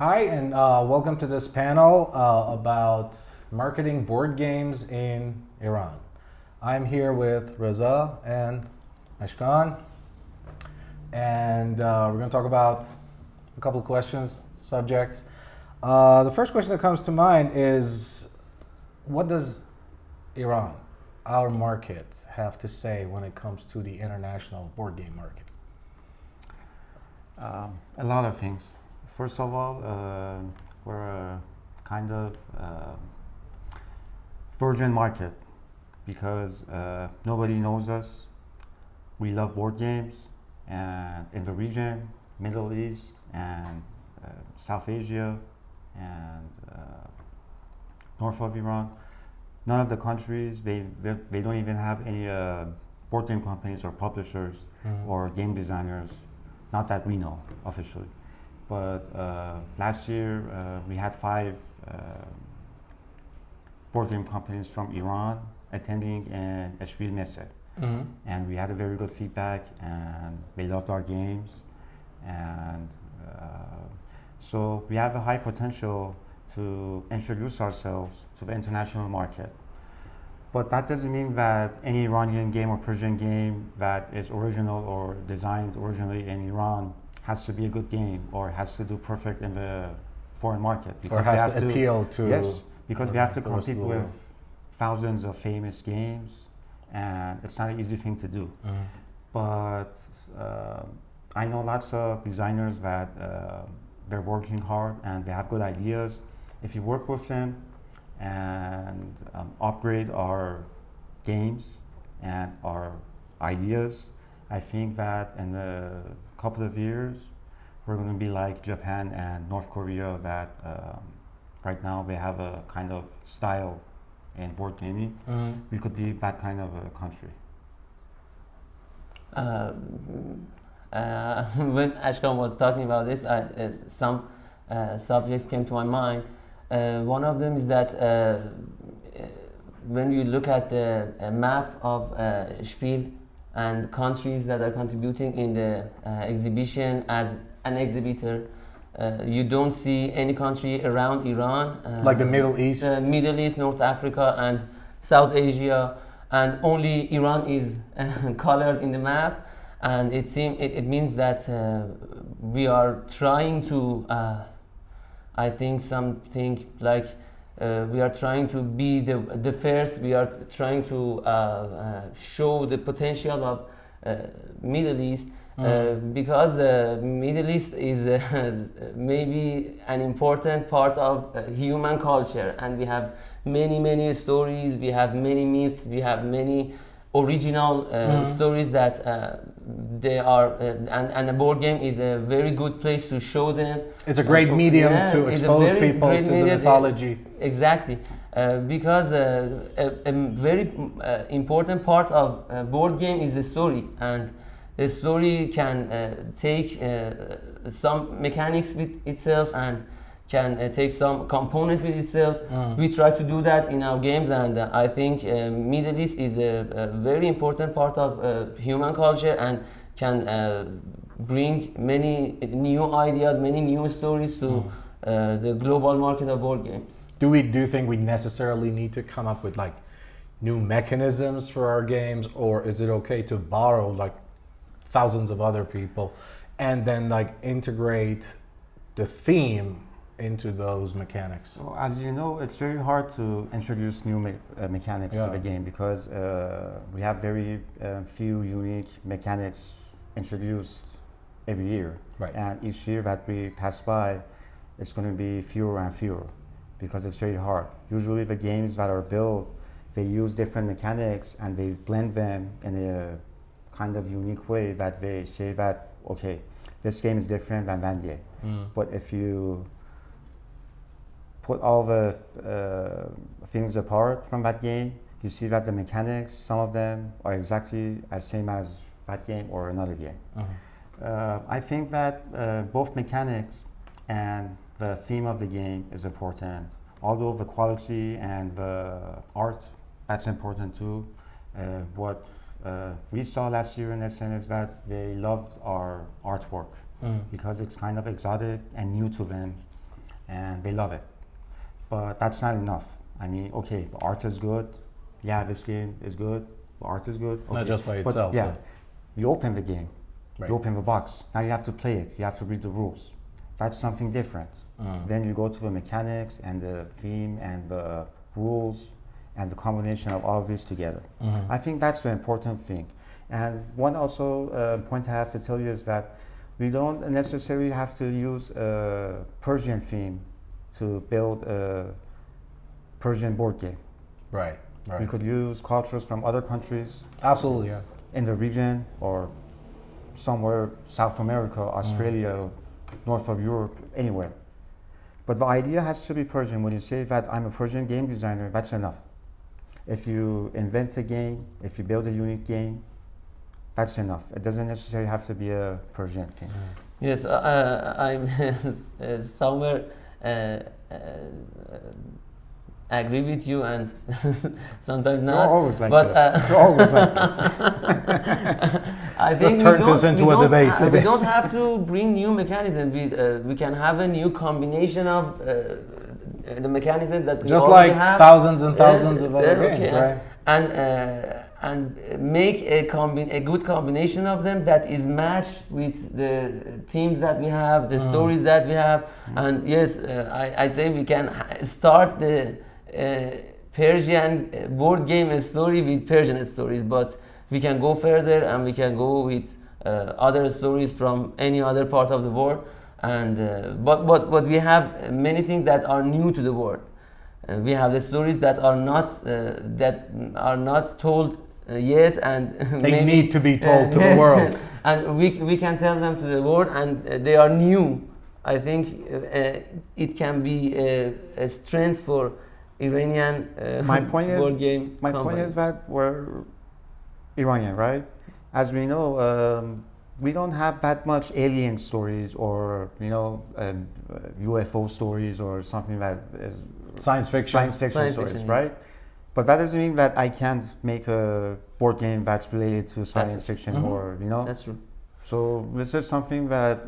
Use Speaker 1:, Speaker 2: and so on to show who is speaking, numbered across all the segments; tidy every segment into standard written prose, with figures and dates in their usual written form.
Speaker 1: Hi, and welcome to this panel about marketing board games in Iran. I'm here with Reza and Ashkan, and we're going to talk about a couple of questions, subjects. The first question that comes to mind is, what does Iran, our market, have to say when it comes to the international board game market?
Speaker 2: A lot of things. First of all, we're a kind of virgin market because nobody knows us. We love board games, and in the region, Middle East and South Asia and north of Iran, none of the countries, they don't even have any board game companies or publishers or game designers, not that we know officially. But last year we had 5 board game companies from Iran attending in Eshbil Messe. And we had a very good feedback, and they loved our games, and so we have a high potential to introduce ourselves to the international market. But that doesn't mean that any Iranian game or Persian game that is original or designed originally in Iran has to be a good game or has to do perfect in the foreign market.
Speaker 1: Because or has to appeal to...
Speaker 2: Yes, because we have to compete with thousands of famous games, and it's not an easy thing to do. But I know lots of designers that they're working hard and they have good ideas. If you work with them and upgrade our games and our ideas, I think that in a couple of years we're going to be like Japan and North Korea, that right now they have a kind of style in board gaming. We could be that kind of a country.
Speaker 3: When Ashkan was talking about this, some subjects came to my mind. One of them is that when you look at the map of Spiel and countries that are contributing in the exhibition as an exhibitor, you don't see any country around Iran.
Speaker 1: Like the Middle East?
Speaker 3: Middle East, North Africa and South Asia, and only Iran is colored in the map. And it means that we are trying to, I think something like we are trying to be the first. We are trying to show the potential of Middle East, because Middle East is maybe an important part of human culture, and we have many stories, we have many myths, we have many original stories that they are, and a board game is a very good place to show them.
Speaker 1: It's a great medium to expose people to the mythology.
Speaker 3: Exactly, because a very important part of board game is the story, and the story can take some mechanics with itself and can take some component with itself. We try to do that in our games, and I think Middle East is a very important part of human culture and can bring many new ideas, many new stories to the global market of board games.
Speaker 1: Do you think we necessarily need to come up with like new mechanisms for our games, or is it okay to borrow like thousands of other people and then like integrate the theme into those mechanics?
Speaker 2: So as you know, it's very hard to introduce new mechanics to the game because we have very few unique mechanics introduced every year.
Speaker 1: Right.
Speaker 2: And each year that we pass by, it's going to be fewer and fewer because it's very hard. Usually the games that are built, they use different mechanics and they blend them in a kind of unique way that they say that, okay, this game is different than that game. But if you put all the things apart from that game, you see that the mechanics, some of them are exactly as same as that game or another game. I think that both mechanics and the theme of the game is important. Although the quality and the art, that's important too. What we saw last year in SN is that they loved our artwork because it's kind of exotic and new to them. and they love it. But that's not enough. I mean, okay, the art is good. Yeah, this game is good. The art is good. Okay.
Speaker 1: Not just by
Speaker 2: But
Speaker 1: itself.
Speaker 2: yeah, you open the game.
Speaker 1: Right.
Speaker 2: You open the box. Now you have to play it. You have to read the rules. That's something different. Then you go to the mechanics and the theme and the rules and the combination of all of these together. I think that's the important thing. And one also point I have to tell you is that we don't necessarily have to use a Persian theme to build a Persian board game.
Speaker 1: Right.
Speaker 2: We could use cultures from other countries
Speaker 1: Absolutely. Yeah.
Speaker 2: in the region or somewhere South America, Australia, north of Europe, anywhere. But the idea has to be Persian. When you say that I'm a Persian game designer, that's enough. If you invent a game, if you build a unique game, that's enough. It doesn't necessarily have to be a Persian thing.
Speaker 3: Yes, I'm somewhere agree with you, and sometimes
Speaker 2: You're
Speaker 3: not.
Speaker 2: always like
Speaker 3: But,
Speaker 2: this. You're always like this.
Speaker 3: I think
Speaker 1: turn this into a debate.
Speaker 3: We don't have to bring new mechanisms. We can have a new combination of the mechanism that we
Speaker 1: Just
Speaker 3: already
Speaker 1: like
Speaker 3: have.
Speaker 1: thousands and thousands of other
Speaker 3: Okay,
Speaker 1: games, right?
Speaker 3: And make a good combination of them that is matched with the themes that we have, the stories that we have. And yes, I say we can start the Persian board game story with Persian stories, but we can go further and we can go with other stories from any other part of the world. And but we have many things that are new to the world. We have the stories that are not told yet, and
Speaker 1: They
Speaker 3: maybe,
Speaker 1: need to be told to the
Speaker 3: yes.
Speaker 1: world.
Speaker 3: And we can tell them to the world, and they are new. I think it can be a strength for Iranian
Speaker 2: My point is-
Speaker 3: board game.
Speaker 2: My point
Speaker 3: companies.
Speaker 2: is that we're Iranian, right? As we know, we don't have that much alien stories or UFO stories or something that is
Speaker 1: Science fiction.
Speaker 2: science fiction
Speaker 3: Science
Speaker 2: stories,
Speaker 3: fiction,
Speaker 2: right? But that doesn't mean that I can't make a board game that's related to science fiction
Speaker 3: Mhm.
Speaker 2: or
Speaker 3: That's true.
Speaker 2: So this is something that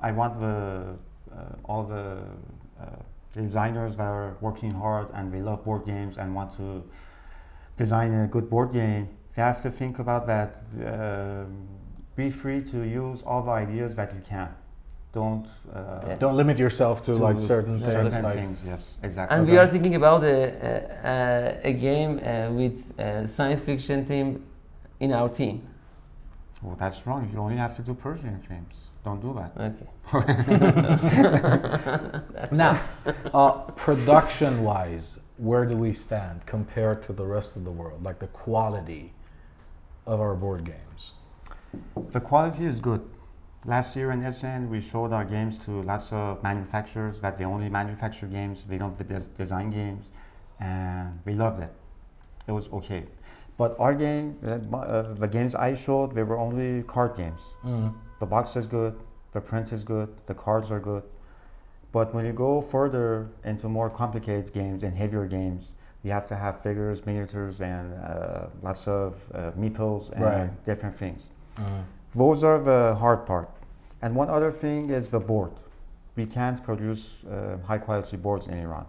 Speaker 2: I want all the designers that are working hard and they love board games and want to design a good board game. They have to think about that. Be free to use all the ideas that you can. Don't
Speaker 1: Don't limit yourself to like certain
Speaker 3: Yes,
Speaker 1: things.
Speaker 2: certain
Speaker 1: Like,
Speaker 2: things. Yes, exactly.
Speaker 3: And
Speaker 1: Okay.
Speaker 3: we are thinking about a game with science fiction theme in our team.
Speaker 2: Well, that's wrong. You only have to do Persian themes. Don't do that.
Speaker 3: Okay.
Speaker 1: now, production-wise, where do we stand compared to the rest of the world? Like the quality of our board games.
Speaker 2: The quality is good. Last year in Essen, we showed our games to lots of manufacturers that they only manufacture games, they don't design games, and we loved it. It was okay. But our game, the games I showed, they were only card games. The box is good, the print is good, the cards are good. But when you go further into more complicated games and heavier games, you have to have figures, miniatures, and lots of meeples and
Speaker 1: Right.
Speaker 2: different things. Those are the hard part. And one other thing is the board. We can't produce high quality boards in Iran.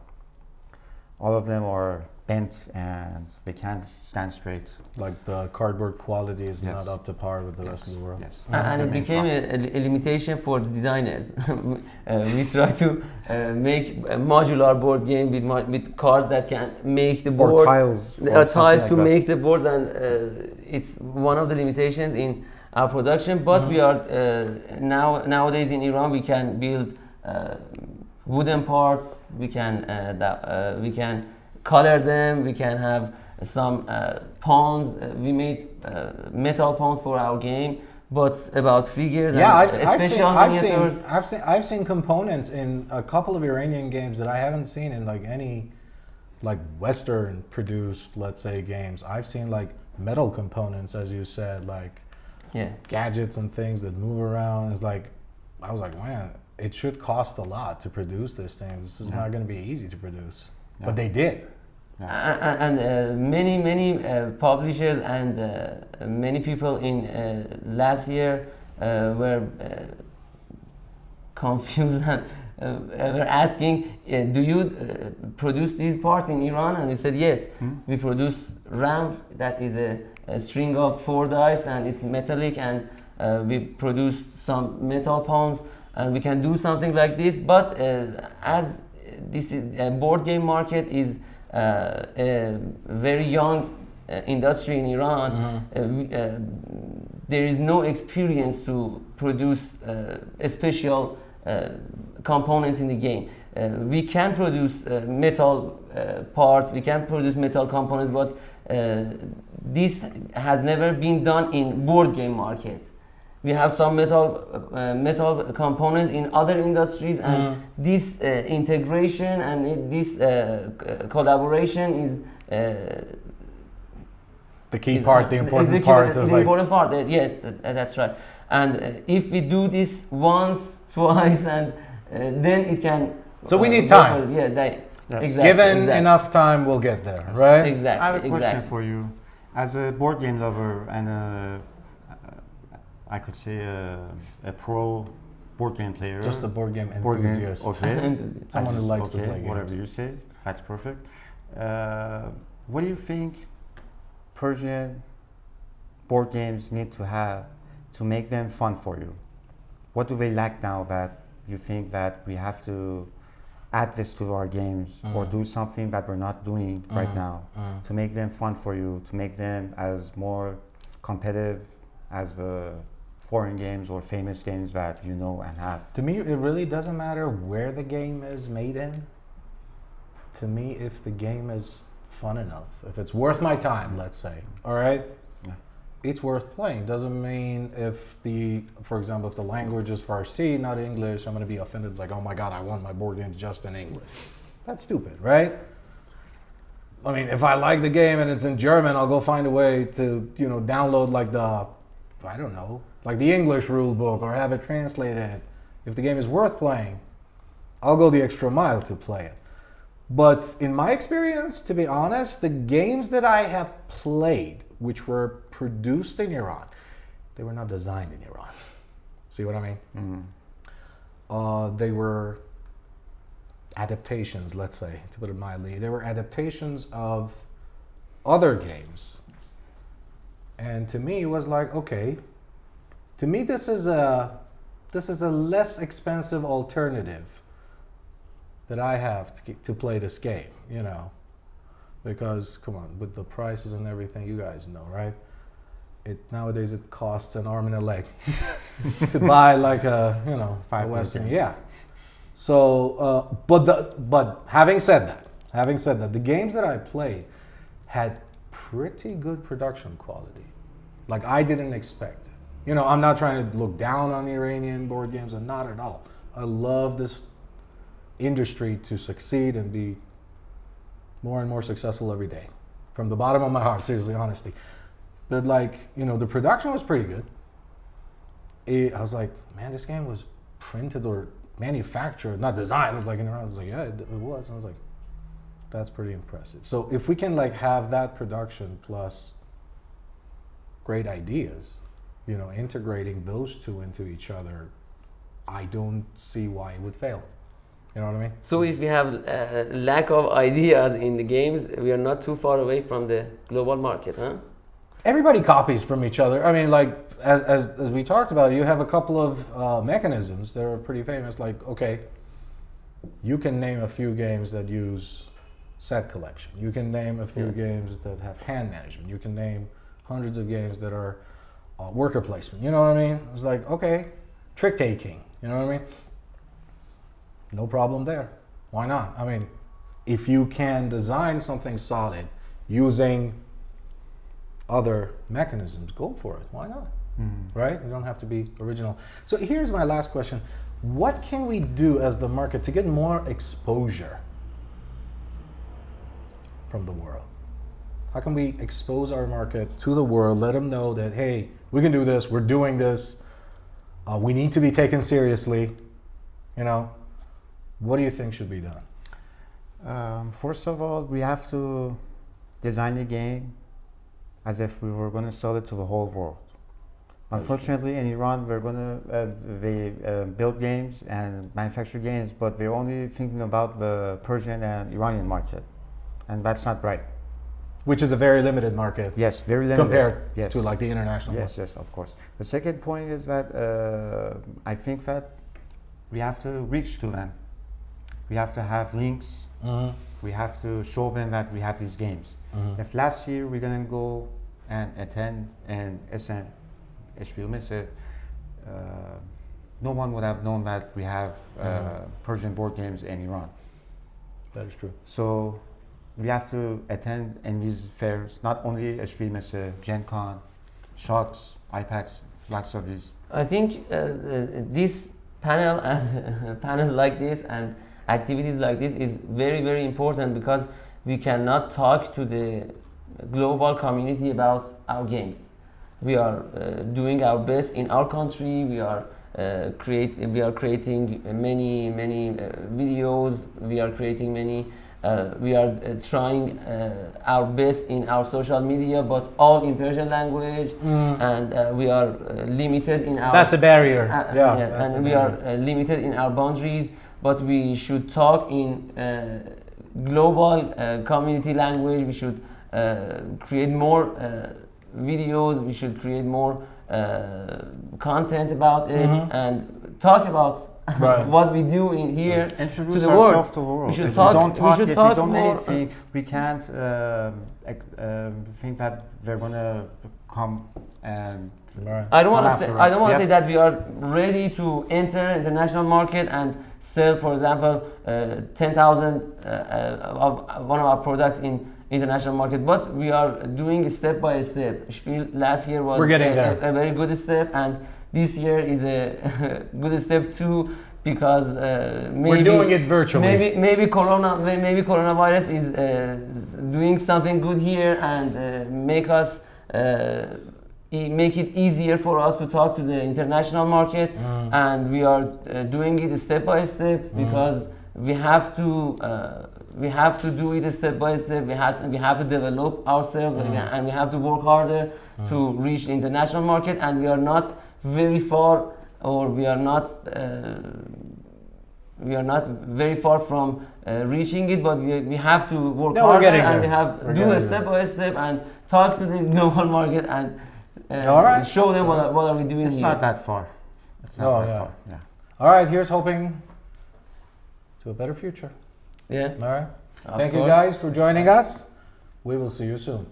Speaker 2: All of them are bent and they can't stand straight.
Speaker 1: Like the cardboard quality is
Speaker 2: Yes.
Speaker 1: not up to par with the rest of the world.
Speaker 2: Yes.
Speaker 3: And it became a limitation for the designers. We try to make a modular board game with cards that can make the board.
Speaker 2: Or tiles. or something
Speaker 3: Tiles
Speaker 2: like
Speaker 3: to
Speaker 2: that.
Speaker 3: make the boards, and it's one of the limitations in our production. But we are nowadays in Iran we can build wooden parts. We can color them. We can have some pawns. We made metal pawns for our game. But about figures
Speaker 1: Yeah,
Speaker 3: and special miniatures.
Speaker 1: I've seen components in a couple of Iranian games that I haven't seen in like any like Western produced, let's say, games. I've seen like metal components, as you said, like
Speaker 3: Yeah.
Speaker 1: gadgets and things that move around. It's like, I was like, man, it should cost a lot to produce this thing. This is not going to be easy to produce.
Speaker 2: Yeah.
Speaker 1: But they did.
Speaker 3: And many publishers and many people in last year were confused and were asking, do you produce these parts in Iran? And we said yes. We produce RAM, that is a string of 4 dice, and it's metallic, and we produce some metal pawns, and we can do something like this. But as this board game market is a very young industry in Iran, there is no experience to produce special components in the game. We can produce metal parts, we can produce metal components, but this has never been done in board game market. We have some metal components in other industries, and this integration and this collaboration is
Speaker 1: the key part, the important part.
Speaker 3: Is the important part. Yeah, that's right. And if we do this once, twice, and then it can.
Speaker 1: So we need time.
Speaker 3: Yeah,
Speaker 2: Yes.
Speaker 3: exactly.
Speaker 1: Given
Speaker 3: exactly.
Speaker 1: enough time, we'll get there, right?
Speaker 3: Exactly.
Speaker 2: I have a question
Speaker 3: exactly.
Speaker 2: for you. As a board game lover and I could say a pro board game player.
Speaker 1: Just a board game
Speaker 2: board game,
Speaker 1: enthusiast.
Speaker 2: okay.
Speaker 1: Someone who likes to play games.
Speaker 2: Whatever you say, that's perfect. What do you think Persian board games need to have to make them fun for you? What do they lack now that you think that we have to add this to our games or do something that we're not doing right now to make them fun for you, to make them as more competitive as the foreign games or famous games that you know and have?
Speaker 1: To me, it really doesn't matter where the game is made in. To me, if the game is fun enough, if it's worth my time, let's say, all right?
Speaker 2: Yeah.
Speaker 1: It's worth playing. Doesn't mean for example, if the language is Farsi, not English, I'm going to be offended, like, oh my God, I want my board games just in English. That's stupid, right? I mean, if I like the game and it's in German, I'll go find a way to, download like the English rule book or have it translated. If the game is worth playing, I'll go the extra mile to play it. But in my experience, to be honest, the games that I have played, which were produced in Iran, they were not designed in Iran. See what I mean? They were adaptations, let's say, to put it mildly. They were adaptations of other games. And to me, it was like, okay, to me, this is a less expensive alternative that I have to play this game, because come on, with the prices and everything, you guys know, right? Nowadays it costs an arm and a leg to buy like a Western, yeah. So, but having said that, the games that I played had pretty good production quality. Like I didn't expect it. I'm not trying to look down on Iranian board games, and not at all. I love this industry to succeed and be more and more successful every day. From the bottom of my heart, seriously, honesty. But the production was pretty good. I was like, man, this game was printed or manufactured, not designed. I was like, I was like, yeah, it was. I was like, that's pretty impressive. So if we can have that production plus great ideas, integrating those two into each other, I don't see why it would fail. You know what I mean? So
Speaker 3: if we have lack of ideas in the games, we are not too far away from the global market, huh?
Speaker 1: Everybody copies from each other. I mean, as we talked about, you have a couple of mechanisms that are pretty famous. Like, okay, you can name a few games that use set collection. You can name a few games that have hand management. You can name hundreds of games that are worker placement. You know what I mean? It's like, okay, trick taking. You know what I mean? No problem there. Why not? I mean, if you can design something solid using other mechanisms, go for it. Why not? Right? You don't have to be original. So here's my last question. What can we do as the market to get more exposure from the world? How can we expose our market to the world, let them know that, hey, we can do this, we're doing this, we need to be taken seriously, What do you think should be done?
Speaker 2: First of all, we have to design the game as if we were going to sell it to the whole world. Unfortunately, in Iran, we're gonna they build games and manufacture games, but we're only thinking about the Persian and Iranian market, and that's not right.
Speaker 1: Which is a very limited market
Speaker 2: Yes, very limited.
Speaker 1: compared
Speaker 2: Yes.
Speaker 1: to like the international
Speaker 2: Yes, yes, of course. The second point is that I think that we have to reach to them. We have to have links.
Speaker 1: one.
Speaker 2: We have to show them that we have these games. If last year we didn't go and attend and SN Spielmesse, no one would have known that we have Persian board games in Iran.
Speaker 1: That is true.
Speaker 2: So we have to attend in these fairs, not only Spielmesse, Gen Con, Shocks, IPAX, lots of these.
Speaker 3: I think this panel and panels like this and activities like this is very, very important because we cannot talk to the global community about our games. We are doing our best in our country. We are creating many videos. We are creating many. We are trying our best in our social media, but all in Persian language, and we are limited in our.
Speaker 1: That's a barrier.
Speaker 3: And we are limited in our boundaries. But we should talk in global community language. We should create more videos. We should create more content about it and talk about what we do in here
Speaker 2: Introduce
Speaker 3: to the
Speaker 2: ourselves
Speaker 3: world.
Speaker 2: to the world.
Speaker 3: We should
Speaker 2: If
Speaker 3: talk.
Speaker 2: we don't talk,
Speaker 3: we should
Speaker 2: if
Speaker 3: talk
Speaker 2: we don't
Speaker 3: more.
Speaker 2: anything, we can't think that they're gonna come and.
Speaker 1: Right.
Speaker 3: I don't want to
Speaker 2: Come
Speaker 3: say.
Speaker 2: after
Speaker 3: I
Speaker 2: us.
Speaker 3: don't want
Speaker 2: We
Speaker 3: to say that we are ready to enter international market and sell, for example, 10,000 of one of our products in international market. But we are doing step by step. Spiel last year was
Speaker 1: We're getting there.
Speaker 3: a very good step, and this year is a good step too because maybe
Speaker 1: We're doing it virtually.
Speaker 3: Maybe coronavirus is doing something good here and make us. Make it easier for us to talk to the international market, and we are doing it step by step because we have to do it step by step. We have to develop ourselves and we have to work harder to reach the international market, and we are not very far, or we are not very far from reaching it, but we have to work harder and we have do a step by step and talk to the global market and show them what are we doing
Speaker 2: It's
Speaker 3: here.
Speaker 2: not that far. It's not that far. Yeah.
Speaker 1: All right, here's hoping to a better future.
Speaker 3: Yeah.
Speaker 1: All right.
Speaker 3: Of
Speaker 1: Thank you
Speaker 3: course.
Speaker 1: guys for joining us. We will see you soon.